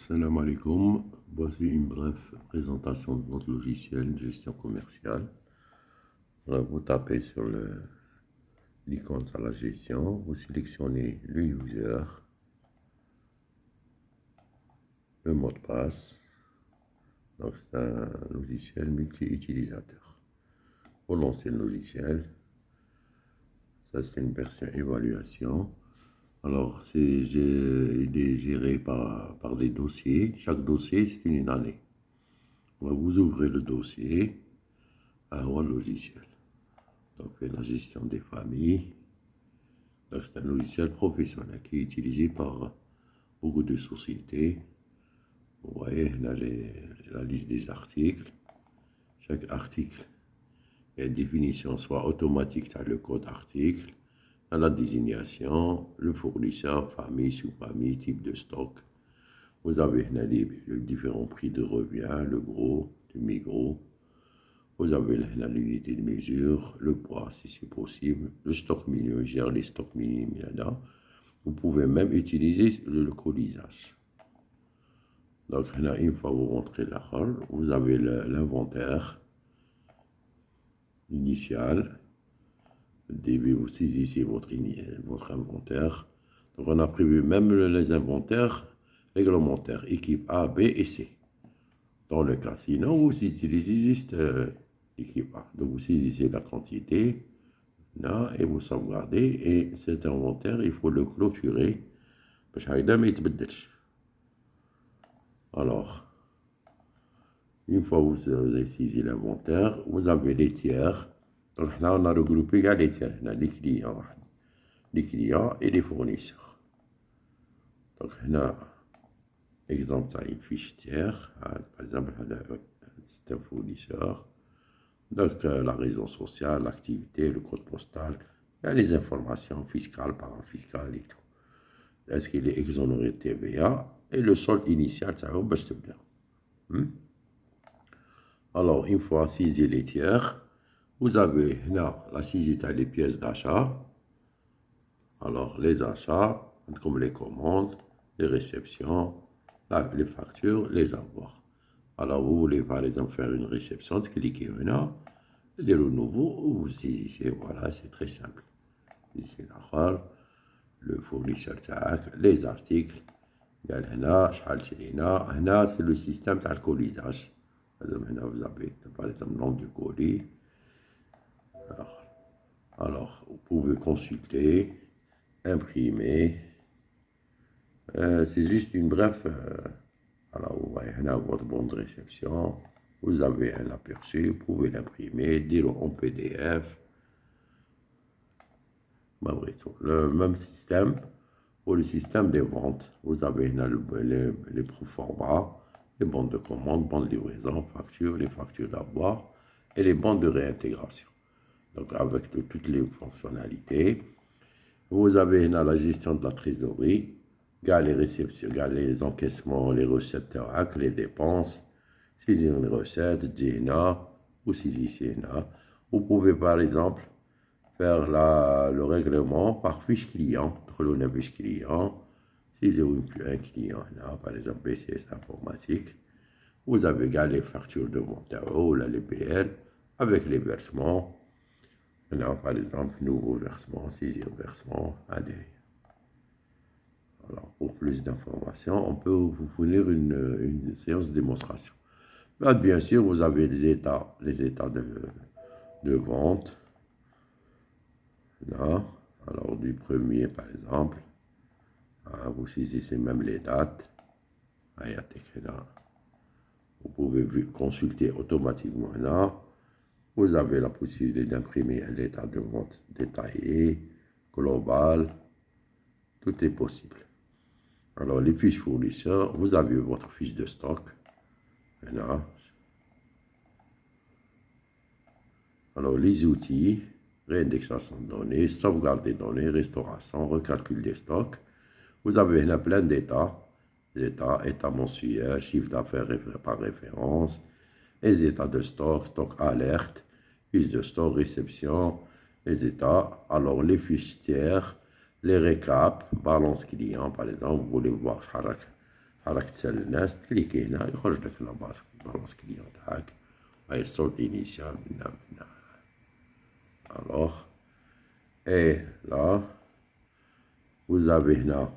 Salam alaikum, voici une brève présentation de notre logiciel de gestion commerciale. Alors, vous tapez sur l'icône sur la gestion, vous sélectionnez le user, le mot de passe. Donc c'est un logiciel multi-utilisateur. Pour lancer le logiciel, ça c'est une version évaluation. Alors il est géré par des dossiers. Chaque dossier c'est une année. Vous ouvrez le dossier, un logiciel. Donc la gestion des familles. Donc c'est un logiciel professionnel qui est utilisé par beaucoup de sociétés. Vous voyez là la liste des articles. Chaque article, il y a une définition soit automatique dans le code article, dans la désignation, le fournisseur, famille, sous-famille, type de stock. Vous avez les différents prix de revient, le gros, le mi-gros. Vous avez l'unité de mesure, le poids si c'est possible, le stock minimum, gère les stocks minimums. Vous pouvez même utiliser le colisage. Donc là, une fois que vous rentrez là, vous avez l'inventaire initial. Au début, vous saisissez votre inventaire. Donc on a prévu même les inventaires réglementaires, équipe A, B et C. Dans le cas, sinon, vous utilisez juste équipe A. Donc vous saisissez la quantité là et vous sauvegardez. Et cet inventaire, il faut le clôturer. Parce que ça ne se Alors, une fois que vous avez saisi l'inventaire, vous avez les tiers. Donc là, on a regroupé les tiers, les clients et les fournisseurs. Donc là, exemple, une fiche tiers, par exemple, c'est un fournisseur. Donc la raison sociale, l'activité, le code postal, il y a les informations fiscales, parafiscales et tout. Est-ce qu'il est exonéré de TVA? Et le solde initial, ça va te bien. Alors, une fois saisi les tiers, vous avez là la saisie des pièces d'achat. Alors, les achats, comme les commandes, les réceptions, les factures, les avoirs. Alors, vous voulez par exemple faire une réception, cliquez là, le nouveau, vous saisissez, voilà, c'est très simple. Ici, le fournisseur, les articles, il y a là, c'est le système d'alcoolisage. Vous avez par exemple le nom du colis. Alors, vous pouvez consulter, imprimer. C'est juste une brève. Alors, vous voyez là votre bon de réception. Vous avez un aperçu, vous pouvez l'imprimer, dire en PDF. Le même système pour le système des ventes. Vous avez là les proformas, les bons de commande, bons de livraison, factures, les factures d'avoir et les bons de réintégration. Donc, avec toutes les fonctionnalités. Vous avez là la gestion de la trésorerie, les réceptions, les encaissements, les recettes, les dépenses, saisir les recettes, DNA, ou saisir là. Vous pouvez par exemple faire le règlement par fiche client, le fiche client, saisir un client là, par exemple BCS informatique. Vous avez les factures de Montero, les BL, avec les versements. Là, par exemple, nouveau versement, saisir versement, adhérer. Alors, pour plus d'informations, on peut vous fournir une séance de démonstration. Là, bien sûr, vous avez les états de vente. Là, alors du premier, par exemple, vous saisissez même les dates. Il y a écrit là. Vous pouvez consulter automatiquement là. Vous avez la possibilité d'imprimer un état de vente détaillé, global. Tout est possible. Alors, les fiches fournisseurs, vous avez votre fiche de stock. Là. Alors, les outils, réindexation de données, sauvegarde des données, restauration, recalcul des stocks. Vous avez là plein d'états. État mensuel, chiffre d'affaires par référence, les états de stock, stock alerte, fiche de stock, réception, les états. Alors, les fiches tiers, les récaps, balance client, par exemple, vous voulez voir حرك تسال الناس تكليكي هنا يخرج لك لاباس كليون تاعك هاي الصوت انيسيال منا الوغ ايه لا vous avez هنا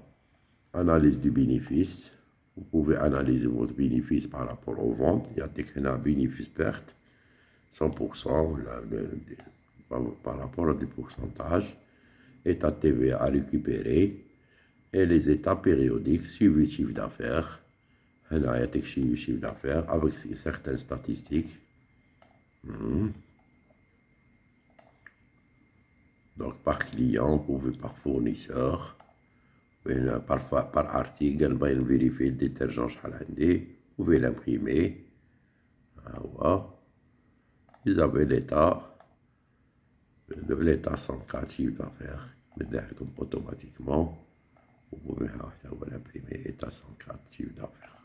analyse du bénéfice vous pouvez analyser votre bénéfice par rapport aux ventes يعطيك هنا bénéfice perte 100% ولا par rapport à des pourcentages état TVA à récupérer et les états périodiques suivi chiffre d'affaires هنا يعطيك chiffre d'affaires avec certaines statistiques. Donc par client, vous pouvez par fournisseur, parfois par article, on va vérifier le détergent vous pouvez l'imprimer. Vous avez l'état 104 chiffre d'affaires, comme automatiquement. Vous pouvez l'imprimer, état 104 chiffre d'affaires.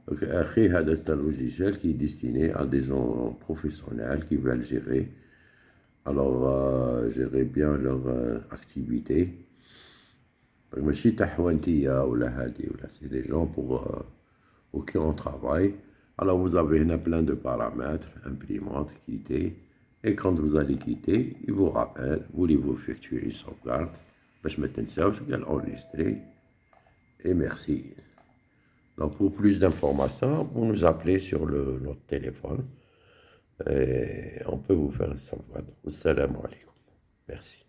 Donc, c'est un logiciel qui est destiné à des gens professionnels qui veulent gérer. Alors, gérer bien leur activité. C'est des gens pour qui on travaille. Alors, vous avez plein de paramètres, imprimante, quitter. Et quand vous allez quitter, il vous rappelle, voulez-vous effectuer une sauvegarde? Je mets je vais l'enregistrer. Et merci. Donc, pour plus d'informations, vous nous appelez sur notre téléphone. Et on peut vous faire une sauvegarde. Assalamu alaikum. Merci.